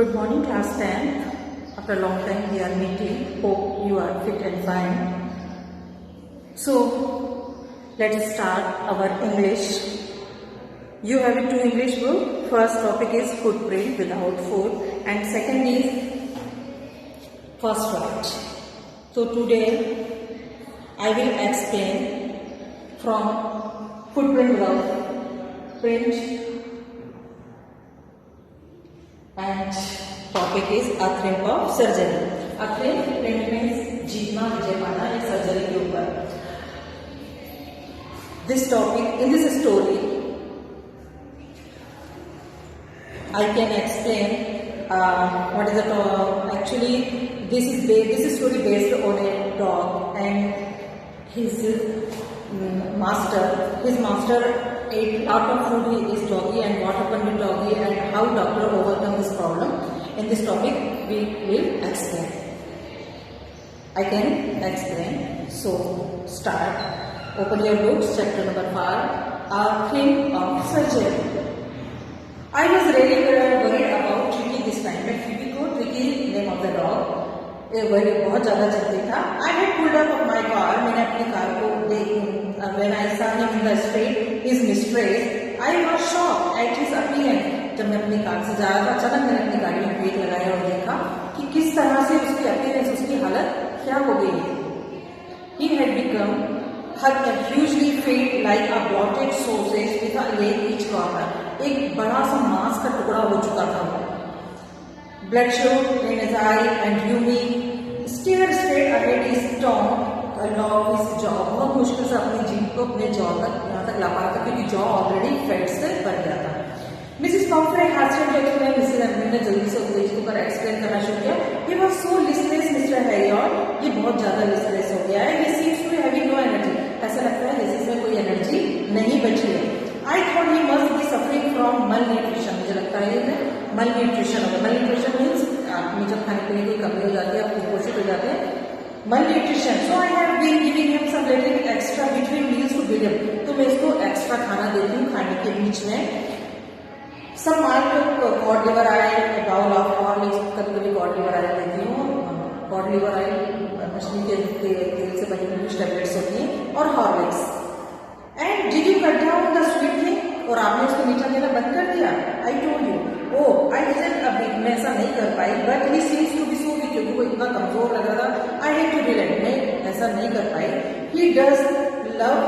Good morning, class 10. After a long time we are meeting. Hope you are fit and fine. So, let us start our English. You have two English book. First topic is footprint without foot, and second is first right. So today I will explain from footprint without print. And topic is अथरिम of surgery. अथरिम print means जीतना विजय पाना एक surgery के ऊपर. This topic in this story I can explain what is the actually this story based on a dog and his master. His master ate lot of food his doggy, and what happened with doggy and how doctor overcome this problem. In this topic we will explain. I can explain. So start. Open your books, chapter number 5, Theme of Surgery. I was really worried about Tricky this time. But Tricky को Tricky name of the dog बहुत ज़्यादा चलती था. I had pulled up my car. मैंने अपनी car को when I saw him in the street, his mistress, I was shocked at his appearance. जब मैं अपनी कार से जा रहा था, अचानक मैंने अपनी गाड़ी में ब्रेक लगाया और देखा कि किस तरह से उसकी अपीयरेंस, उसकी हालत क्या हो गई है. He had become hugely filled like a blotted sausage with a leg each corner. एक बड़ा सा मांस का टुकड़ा हो चुका था वो. Bloodshot in his eye and gloomy, stared straight ahead his tongue along his jaw. बहुत मुश्किल से अपनी जीभ को अपने जॉ तक यहाँ तक ला पा था क्योंकि जॉ ऑलरेडी फैट से भर गया था. मिसेस पॉम्फ्रे हास्टेड देखते हुए मिसेस एम्बरी ने जल्दी से उसके ऊपर एक्सप्लेन करना शुरू किया. He was so listless, Mr. Harriot. ये बहुत ज्यादा लिस्टलेस हो गया है. He seems to be having no energy. ऐसा लगता है जैसे इसमें कोई एनर्जी नहीं बची है. I thought he must be suffering from malnutrition. मुझे लगता है ये malnutrition होगा. Malnutrition means आप में जब खाने पीने की कमी हो जाती है, आप कुपोषित हो जाते हैं. Malnutrition. So I have been giving him some little extra between meals to build him. तो मैं इसको एक्स्ट्रा खाना देती हूँ खाने के बीच में. Some mild cod liver oil, a bowl of Horlicks, कभी cod liver oil देती हूँ. Cod liver oil मछली के तेल से बनी हुई टैबलेट्स होती हैं और Horlicks. And did you cut down the sweet thing? और आपने उसको मीठा देना बंद कर दिया. I told you. Oh, I didn't अभी मैं ऐसा नहीं कर पाई. But he seems to be so weak क्योंकि वो इतना कमजोर लग रहा था. I had to relent. मैं ऐसा नहीं कर पाई. He does love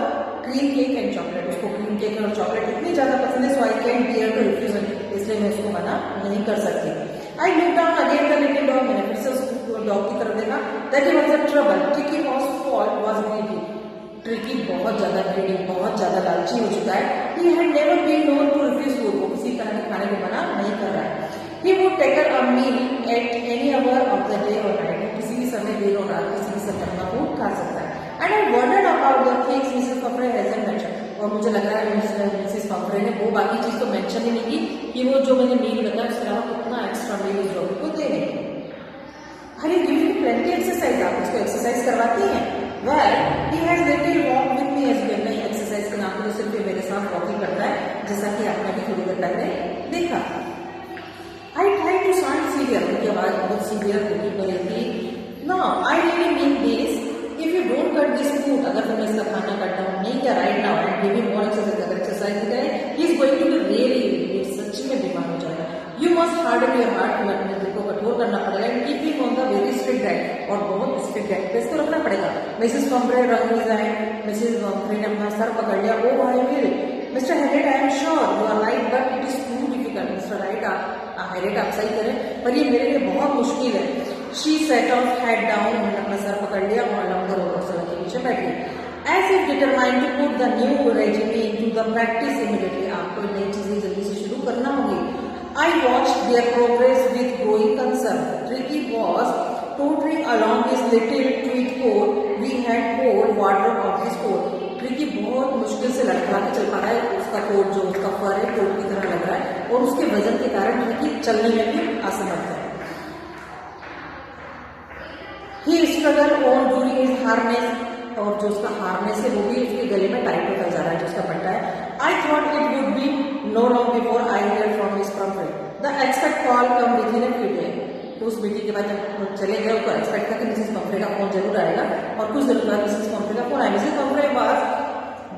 cream cake and chocolate. उसको cream cake और chocolate इतनी ज्यादा पसंद है, so I can't bear to refuse it. इसलिए मैं उसको मना नहीं कर सकती. I looked down again the little dog. मैंने फिर से उसको डॉग की तरफ देखा. That he was in trouble. Tricky was fault was greedy. Tricky बहुत ज्यादा ग्रीडी, बहुत ज्यादा लालची हो चुका है. He had never been known to refuse food. वो किसी तरह के खाने को मना नहीं कर रहा है. He would take a meal at any hour of the day or night. किसी भी समय दिन और रात किसी भी समय अपना फूड खा सकता है. And I wondered about the things Mrs. Pumfret hasn't mentioned. और मुझे लग रहा है मिसेस पम्फ्रे ने वो बाकी चीज तो मेंशन ही नहीं की कि वो जो मैंने मील बताया उसके अलावा कितना एक्स्ट्रा मील उस डॉग को दे रहे. Are you giving plenty exercise? आप उसको एक्सरसाइज करवाती हैं? Well, he has little walk with me as well. नहीं एक्सरसाइज के नाम पर सिर्फ मेरे साथ वॉकिंग करता है, जैसा कि आपने भी थोड़ी देर पहले देखा. I try to sound severe. उनकी आवाज बहुत सीवियर होती रही थी. No, I really mean this. If you don't cut this food, अगर तुम इसका खाना कट डाउन नहीं किया right now and give him more exercise, अगर एक्सरसाइज करें, he is going to be really ill. सच्ची में बीमार हो जाएगा. You must harden your heart. तुम्हें अपने दिल को कठोर करना पड़ेगा. And keep him on the very strict diet. और बहुत स्ट्रिक्ट डाइट पे इसको रखना पड़ेगा. मिसेस पम्फ्रे रंग जाए. मिसेस पम्फ्रे ने अपना सर पकड़ लिया. Oh, I will. Mr. Harriot, I am sure you are right, but it is too difficult. Mr. Harriot, आप सही करें, पर ये मेरे लिए बहुत मुश्किल है. She set off head down. उन्होंने अपना सर पकड़ लिया और लंबर और सर के पीछे बैठ गई. As if determined to put the new regime into the practice immediately. आपको नई चीजें जल्दी से शुरू करना होगी. I watched their progress with growing concern. Tricky was tottering along his little tweed coat. We had poured water of his coat. Tricky बहुत मुश्किल से लड़खड़ा के चल पा रहा है. उसका कोट जो उसका फर है कोट की तरह लग रहा है और उसके वजन के कारण ट्रिकी चलने में भी असमर्थ है. He struggled on during his harness. और जो उसका हार्नेस है वो भी उसके गले में टाइट होता जा रहा है, जो उसका पट्टा है. I thought it would be no long before I heard from Miss Pumfret. The expect call come with in a few day. तो उस मीटिंग के बाद जब चले गए तो एक्सपेक्ट था कि मिसेस पंफ्रे का फोन जरूर आएगा, और कुछ देर बाद मिसेस पंफ्रे का फोन आया। Mrs Pumphrey was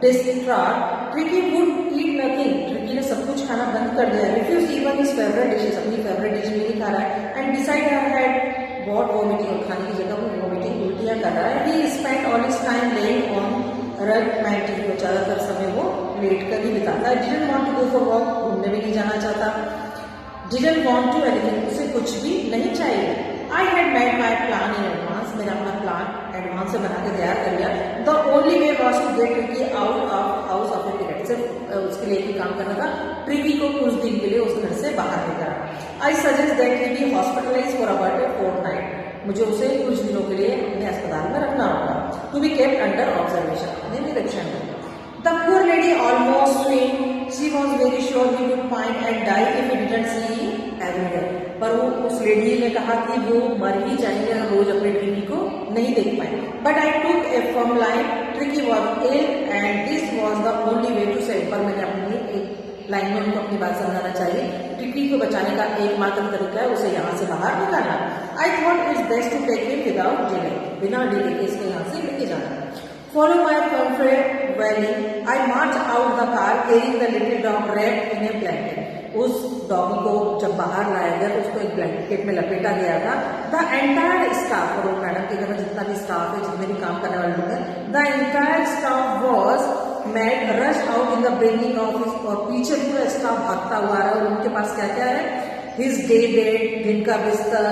distraught. Tricki would eat nothing. Tricki ने सब कुछ खाना बंद कर दिया, refuse even his favourite dishes, अपनी फेवरेट डिश भी नहीं खा रहा है, and decide had what vomiting, और खाने की जगह वो वॉमिटिंग उल्टियां कर रहा है। He spend all his time lying on rug matting, को ज़्यादातर समय वो लेट कर ही बिताता है। Didn't want to go for walk, घूमने भी नहीं जाना चाहता। डिडंट वांट टू एनीथिंग, उसे कुछ भी नहीं चाहिए। I had made my plan in advance, मैंने अपना प्लान एडवांस से बना के तैयार कर लिया। The only way was to get Tricki out of house of a period, सिर्फ उसके लिए ही काम करना था, ट्रिकी को कुछ दिन के लिए उस घर से बाहर लेकर। I suggest that he be hospitalise for about a fortnight, मुझे उसे कुछ दिनों के लिए अपने अस्पताल में रखना होगा, to be kept under observation, अपने निरीक्षण में। The poor lady almost screamed. She was very sure he would find and die if he didn't see him every day. पर वो उस लेडी ने कहा कि वो मर ही जाएंगे अगर रोज अपने ट्रिकी को नहीं देख पाए। But I took a firm line. Tricky was ill and this was the only way to save. पर मैंने अपनी एक लाइन में उनको अपनी बात समझाना चाहिए। ट्रिकी को बचाने का एकमात्र तरीका है उसे यहाँ से बाहर निकालना। I thought it's best to take him without delay. बिना डिले के इसको यहाँ से लेके जाना। Follow my Pomfrey Valley. I marched out the car carrying the little dog wrapped in a blanket. उस डॉगी को जब बाहर लाया गया तो उसको एक ब्लैंकेट में लपेटा गया था। द एंटायर स्टाफ, और मैडम के घर में जितना भी स्टाफ है, जितने भी काम करने वाले लोग हैं, the entire staff was mad rush out in the bringing of his, और पीछे पूरा स्टाफ भागता हुआ आ रहा है, और उनके पास क्या क्या है, हिज डे बेड, दिन का बिस्तर,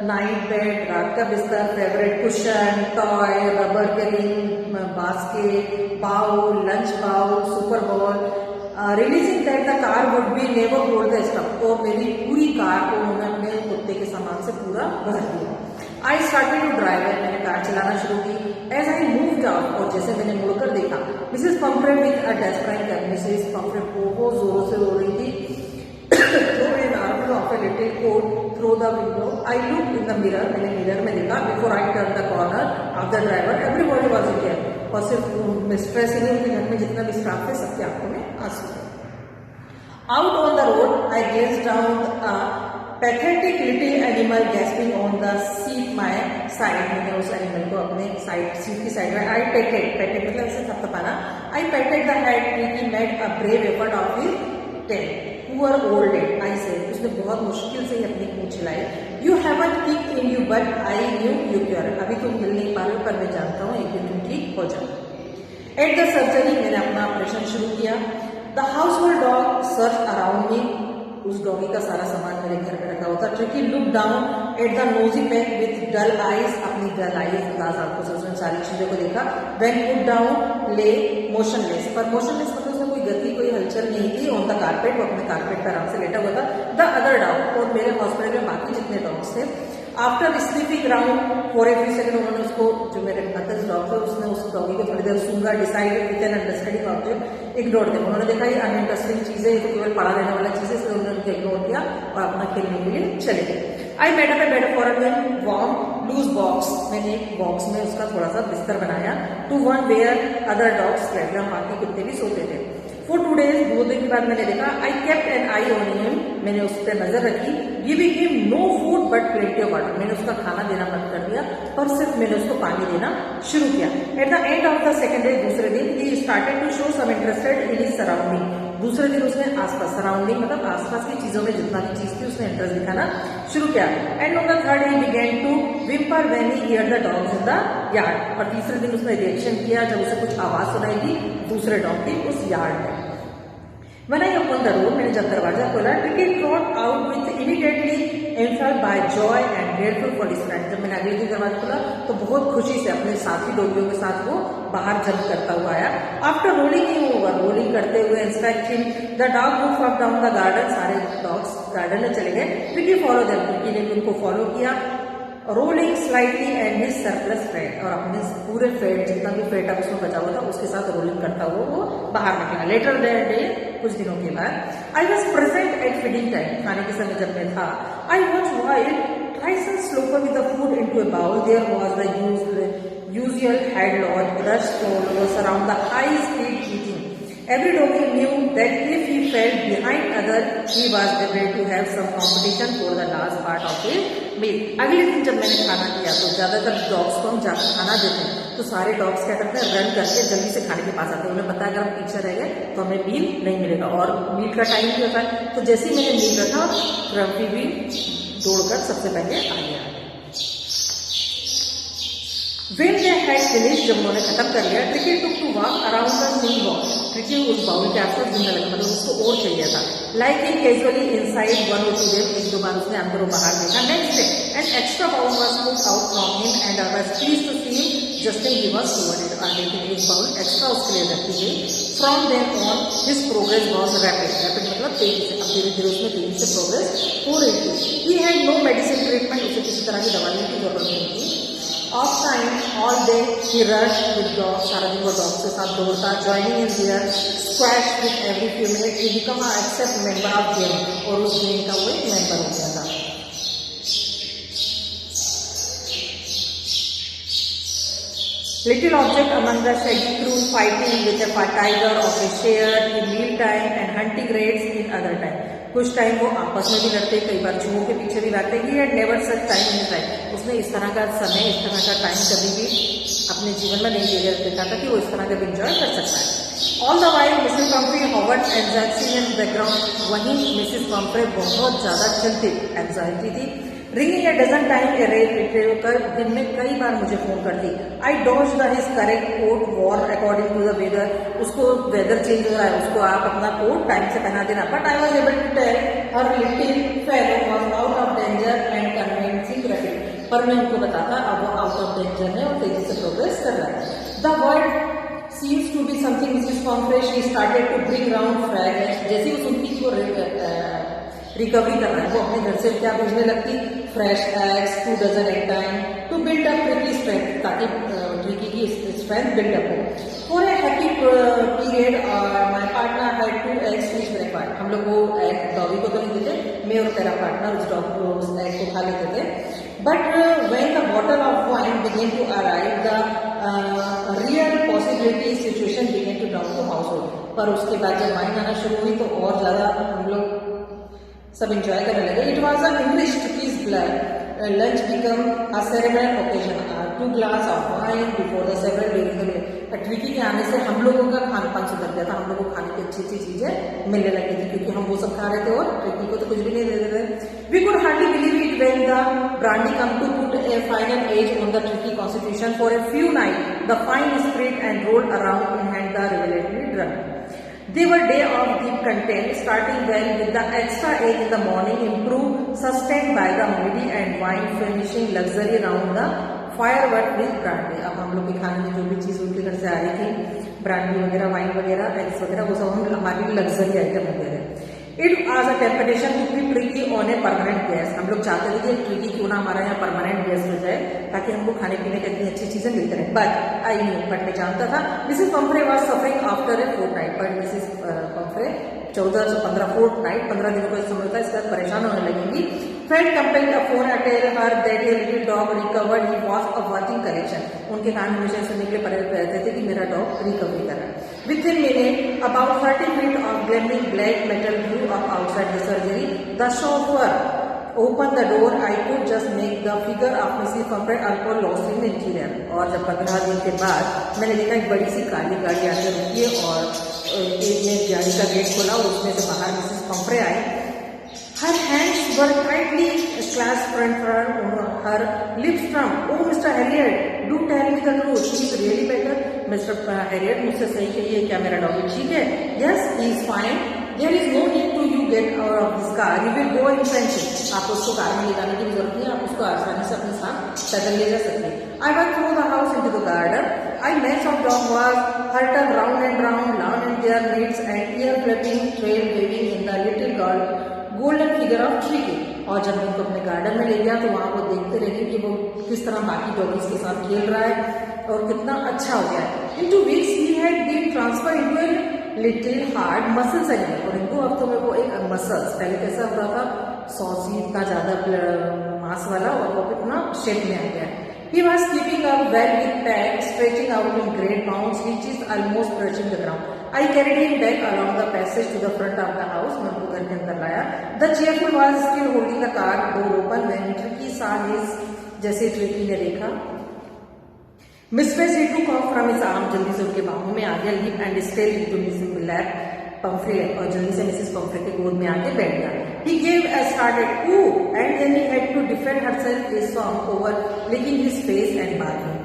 नाइट बेड, रात का बिस्तर, favourite cushion, toy, rubber carrying basket, bowl, lunch bowl, super ball, releasing that the car would be never hold the stuff, तो मेरी पूरी कार को उन्होंने अपने कुत्ते के सामान से पूरा भर दिया। आई स्टार्टेड टू ड्राइव, मैंने कार चलाना शुरू की। एज आई मूव्ड आउट, और जैसे मैंने मुड़कर देखा, Mrs Pomfrey with a desperate कर, मिसेस पंफ्रे बहुत जोरों से रो रही थी। throw an arm of a little coat through the window. I looked in the mirror, मैंने मिरर में देखा, before I turned the corner of the driver, everybody was there, और सिर्फ मिस्ट्रेस ही नहीं, उनके घर में जितना भी स्टाफ थे सबके आंखों में आंसू थे। Out on the road, I gazed down a pathetic little animal gasping on the seat my side. मैंने उस एनिमल को अपने साइड सीट की साइड में, I petted मतलब इसे थपथपाना, I petted the head, Tricky made a brave effort of his tail. Poor old head, I said, उसने बहुत मुश्किल से ही अपनी पूंछ हिलाई। You haven't kicked in you, but I knew you care. अभी तुम हिल नहीं पा रहे हो, पर मैं जानता हूँ एक दिन तुम ठीक हो जाओ। At the surgery, मैंने अपना ऑपरेशन शुरू किया। The household dog searched around me. उस डॉगी का सारा सामान मेरे घर में रखा हुआ था। Tricky looked down at the nosy peg with dull eyes, अपनी dull eyes उदास आंखों से उसने सारी चीजों को देखा। When put down, lay motionless, पर motionless मतलब उसमें कोई गति, कोई हलचल नहीं थी। ऑन द कारपेट, वो अपने कारपेट पर आराम से लेटा हुआ था। द अदर डॉग, और मेरे हॉस्पिटल में बाकी जितने डॉग्स थे, after sleeping round for a few second, उन्होंने उसको, जो मेरे अदर डॉग थे, उसने उस डॉगी को थोड़ी देर सूंघा। Decided with an understanding object, ignore दिया। उन्होंने देखा ये अनइंटरेस्टिंग चीज है, ये तो केवल पड़ा रहने वाला चीज है, इसलिए उन्होंने उनको इग्नोर किया और अपना खेलने के लिए चले गए। I made up a bed for a warm loose box, मैंने एक बॉक्स में उसका थोड़ा सा बिस्तर बनाया। To one where other dogs slept, बाकी कुत्ते भी सोते थे। फॉर 2 days, 2 दिन के बाद मैंने देखा। I kept an eye on him, मैंने उस पर नजर रखी। Giving him no food but plenty of water, मैंने उसका खाना देना बंद कर दिया, पर सिर्फ मैंने उसको पानी देना शुरू किया। At the end of the second day, दूसरे दिन, he started to show some interested in his surrounding, दूसरे दिन उसने आसपास, सराउंडिंग मतलब आसपास की चीजों में जितना भी चीज थी उसने इंटरेस्ट दिखाना शुरू किया। And on the third he began to whimper when he hear the dogs in the yard, और तीसरे दिन उसने रिएक्शन किया जब उसे कुछ आवाज सुनाई दी दूसरे डॉग की उस यार्ड में। When I opened the door, मैंने जब दरवाजा खोला, Tricky trot out with immediately impelled by joy and grateful for his friend. जब मैंने अगले दिन दरवाजा खोला तो बहुत खुशी से अपने साथी डॉगियों के साथ वो बाहर जंप करता हुआ आया। After rolling him over, rolling करते हुए inspecting the dog moved up down the garden, सारे डॉग्स गार्डन में चले गए। Tricky followed them, Tricky ने उनको फॉलो किया। Rolling slightly and his surplus fat, और अपने पूरे फैट, जितना भी फैट अब उसमें बचा हुआ था उसके साथ रोलिंग करता हुआ वो बाहर निकला। लेटर दैट डे, कुछ दिनों के बाद, I was present at feeding time, खाने के समय जब मैं था। I watch while Tyson sloper with the food into a bowl. There was the usual head lodge, rush followers around the high speed eating. Every doggy knew that if he fell behind other, he was able to have some competition for the last part of his meal. अगले दिन जब मैंने खाना किया तो ज्यादातर dogs को हम जाकर खाना देते हैं तो सारे डॉग्स क्या करते हैं, रन करके जल्दी से खाने के पास आते हैं। उन्हें पता है अगर हम पीछे रह गए तो हमें मील नहीं मिलेगा और मील का टाइम भी होता है। तो जैसे ही मैंने मील रखा, क्रम्पी भी दौड़कर सबसे पहले आ गया। When they had finished, जब उन्होंने खत्म कर लिया, tricky took to walk around the same wall. Tricky उस बाउल के आसपास घूमने लगा, मतलब उसको और चाहिए था। Like he casually inside one or two days, एक दो बार उसने अंदर और बाहर देखा। Next day, an extra bowl was put out from him and I was pleased to see him. Just then he was rewarded. लेकिन एक बाउल एक्स्ट्रा उसके लिए रखी गई। From then on, his progress was rapid. Rapid मतलब तेजी से, अब धीरे धीरे उसमें तेजी से प्रोग्रेस हो रही थी। He had no medicine treatment, उसे किसी तरह की दवाइयों की जरूरत नहीं थी। Off time, all day he rushed with dogs. सारा दिन वो डॉग्स के साथ दौड़ता, joining in their squash with every few minutes. He become an active member of game और उस गेम का वो एक मेंबर हो गया था। Little object among the shaggy crew fighting with a tiger of a share in meal time and hunting raids in other time. कुछ time वो आपस में भी लड़ते, कई बार चूहों के पीछे भी भागते। He had never such time in his life. उसने इस तरह का समय, इस तरह का टाइम कभी भी अपने जीवन में नहीं देखा था कि वो इस तरह का एंजॉय कर सकता है। All the while, Mrs. Pumphrey hovered anxiety in the background. वहीं मिसेस पम्फ्रे बहुत ज्यादा चिंतित, एंजाइटी थी। Ringing a dozen times a rare कर दिन में कई बार मुझे फोन करती। I dodged his correct coat war according to the weather. उसको वेदर चेंज हो रहा है, उसको आप अपना कोट टाइम से पहना देना। But I was able to tell her little fellow was out of danger and convincing rapid. पर मैं उनको बताता अब वो आउट ऑफ डेंजर है और तेजी से प्रोग्रेस कर रहा है। The word seems to be something Mrs. Pumphrey. She started to bring round fragments. जैसे वो सुनती वो रिकवरी कर रहा है, वो अपने घर से क्या भेजने लगती, fresh eggs 2 dozen at time to build up Tricki strength, ताकि ट्रिकी की स्ट्रेंथ बिल्ड अप हो। For a happy period my partner had 2 eggs each breakfast. हम लोग वो एग डॉगी को तो नहीं देते, मैं और तेरा पार्टनर उस डॉग को उस एग को खा लेते थे। But when the bottle of wine began to arrive the real possibility situation began to down to household. पर उसके बाद जब वाइन आना शुरू हुई तो और ज्यादा हम लोग सब इंजॉय करने लगे। It was a English Tricki's blood lunch become a ceremonial occasion, 2 glass of wine before the several during the day. Tricki के आने से हम लोगों का खान पान सुधर गया था, हम लोगों को खाने की अच्छी अच्छी चीजें मिलने लगी थी क्योंकि हम वो सब खा रहे थे और ट्रिकी को तो कुछ भी नहीं दे रहे थे। We could hardly believe it when the brandy come to put a final edge on the Tricki constitution for a few night the fine spread and rolled around in hand the revelatory drum. They were day of deep content, starting well with the extra egg in the morning, improved, sustained by the midi and wine, finishing luxury round the firework with brandy. अब हम लोग के खाने में जो भी चीज उनके घर से आ रही थी, ब्रांडी वगैरह, वाइन वगैरह, एग्स वगैरह, वो सब हम हमारी लग्जरी आइटम हो गए। इट आज a temptation to be Tricki on a permanent guest. हम लोग चाहते थे कि ट्रिकी क्यों ना हमारा यहाँ परमानेंट गेस्ट हो जाए ताकि हमको खाने पीने की इतनी अच्छी चीजें मिलती रहे। बट आई न्यू, बट मैं जानता था Mrs Pumphrey was suffering after a fortnight. But Mrs Pumphrey 14 से 15 दिनों का समय था, इसके बाद परेशान होने लगेंगी। Felt compelled to phone and tell her that a little dog recovered. He was a watching collection. उनके कान हमेशा सुनने के लिए पड़े रहते थे कि मेरा डॉग रिकवरी कर रहा है। Within minute, about 30 feet of gleaming black metal grew up outside the surgery. The chauffeur opened the door. I could just make the figure of Mrs. Pumphrey alcohol lost in the interior. और जब 15 दिन के बाद मैंने देखा एक बड़ी सी काली गाड़ी आके रुकी और एक ने गाड़ी का गेट खोला और उसमें से बाहर Mrs Pomfrey I. Her hands were tightly clasped front her lips trembled. Oh, Mr. Harriet, do tell me the truth. He is really better. Mr. Harriet, मुझसे सही कहिए, क्या मेरा डॉगी ठीक है? Yes, he is fine. There is no need to you get out of this car. You will go in friendship. आप उसको car में ले जाने की जरूरत नहीं है, आप उसको आसानी से अपने साथ पैदल ले जा सकते हैं। I went through the house into the garden. I met some dog was hurtled round and round, down in their midst, and ear flapping, trail waving in the little girl. Golden figure of tricky. और जब मैं उनको अपने garden में ले गया तो वहां वो देखते रहे कि वो किस तरह बाकी डॉगीज के साथ खेल रहा है और कितना अच्छा हो गया है। In 2 weeks he had been transfer into a little hard muscles animal. और इन 2 हफ्तों में वो एक मसल्स, पहले कैसा हो रहा था सॉसी, इतना ज्यादा मांस वाला, और वो कितना शेप में आ गया है। He was keeping up well with pack, stretching out in great bounds, which is almost touching the ground. I carried him back along the passage to the front of the house. मैं उनको घर के अंदर लाया. The cheerful was still holding the car door open when Tricky saw his. जैसे tricky ने देखा. Mistress he took off from his arm. जल्दी से उनके बाहों में आ गया. Leap and stayed into his lap. Pumphrey और जल्दी से मिसेस पम्फ्रे के गोद में आके बैठ गया. He gave a started ooh and then he had to defend herself a song over licking his face and barking.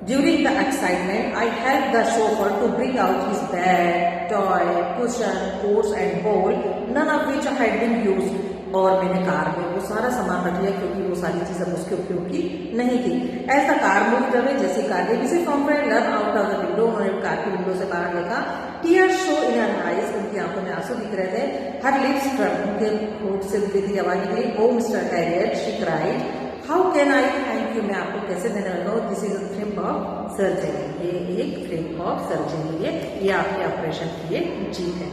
During the excitement, I helped the chauffeur to bring out his bag, toy, cushion, coats and bowl, none of which had been used. और मैंने car में वो सारा सामान रख लिया क्योंकि वो सारी चीजें उसके उपयोग की नहीं थी. As the car moved away, जैसे कार ने Mrs Pomfrey leaned out of the window, उन्होंने कार की विंडो से बाहर देखा. Tears show in her eyes, उनकी आंखों में आंसू दिख रहे थे. Her lips trembled, उनके होठ से धीरे धीरे आवाज निकली. Oh Mr. Harriet, she cried. How can I thank you? मैं आपको कैसे देने लगा हूँ. This is a frame of surgery. ये एक frame of surgery है. ये आपके ऑपरेशन की एक चीज है.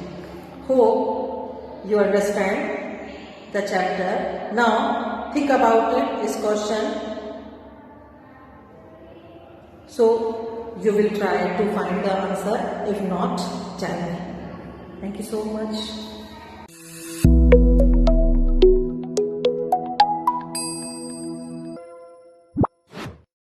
Hope you understand the chapter. Now think about it, this question. So you will try to find the answer. If not, tell me. Thank you so much.